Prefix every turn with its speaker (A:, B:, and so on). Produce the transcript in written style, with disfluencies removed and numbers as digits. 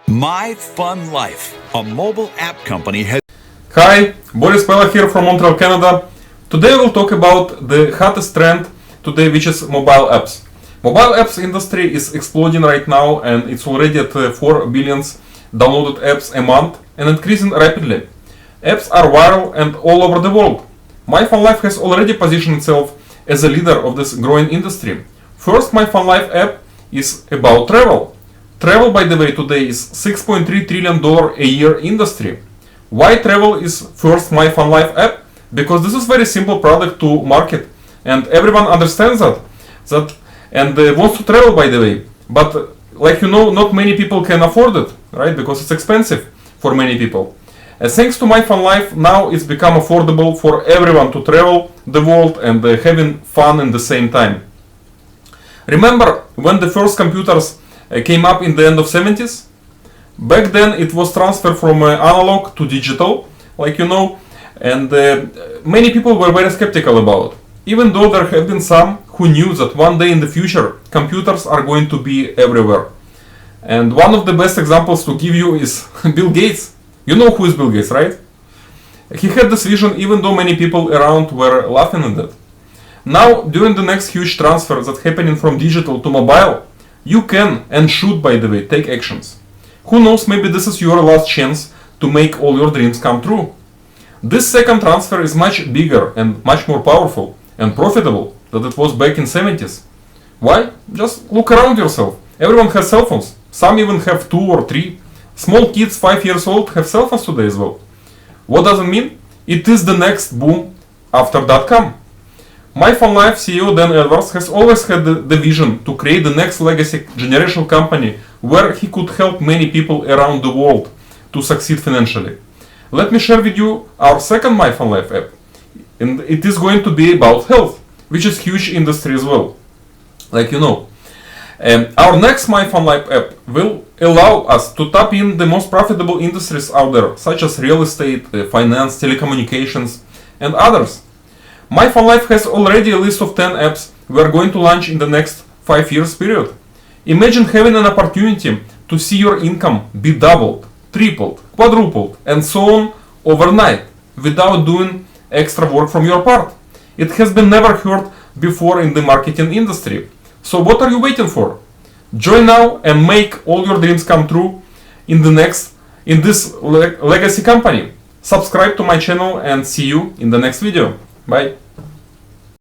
A: My Fun Life, a mobile app company has...
B: Hi, Boris Pella here from Montreal, Canada. Today we'll talk about the hottest trend today, which is mobile apps. Mobile apps industry is exploding right now, and it's already at 4 billion downloaded apps a month and increasing rapidly. Apps are viral and all over the world. My Fun Life has already positioned itself as a leader of this growing industry. First, My Fun Life app is about travel. Travel, by the way, today is $6.3 trillion a year industry. Why travel is first My Fun Life app? Because this is very simple product to market, and everyone understands that and wants to travel, by the way. But like you know, not many people can afford it, right? Because it's expensive for many people. Thanks to My Fun Life, now it's become affordable for everyone to travel the world and having fun in the same time. Remember when the first computers came up in the end of 70s? Back then it was transferred from analog to digital, like you know, and many people were very skeptical about it. Even though there have been some who knew that one day in the future computers are going to be everywhere. And one of the best examples to give you is Bill Gates. You know who is Bill Gates, right? He had this vision even though many people around were laughing at it. Now, during the next huge transfer that's happening from digital to mobile, you can and should, by the way, take actions. Who knows, maybe this is your last chance to make all your dreams come true. This second transfer is much bigger and much more powerful and profitable than it was back in 70s. Why? Just look around yourself. Everyone has cell phones. Some even have 2 or 3. Small kids 5 years old have cell phones today as well. What does it mean? It is the next boom after .com. My Fun Life CEO Dan Edwards has always had the vision to create the next legacy generational company where he could help many people around the world to succeed financially. Let me share with you our second My Fun Life app. And it is going to be about health, which is huge industry as well, like you know. Our next My Fun Life app will allow us to tap in the most profitable industries out there, such as real estate, finance, telecommunications, and others. My Fun Life has already a list of 10 apps we are going to launch in the next 5 years period. Imagine having an opportunity to see your income be doubled, tripled, quadrupled, and so on overnight without doing extra work from your part. It has been never heard before in the marketing industry. So what are you waiting for? Join now and make all your dreams come true in this legacy company. Subscribe to my channel and see you in the next video. Bye.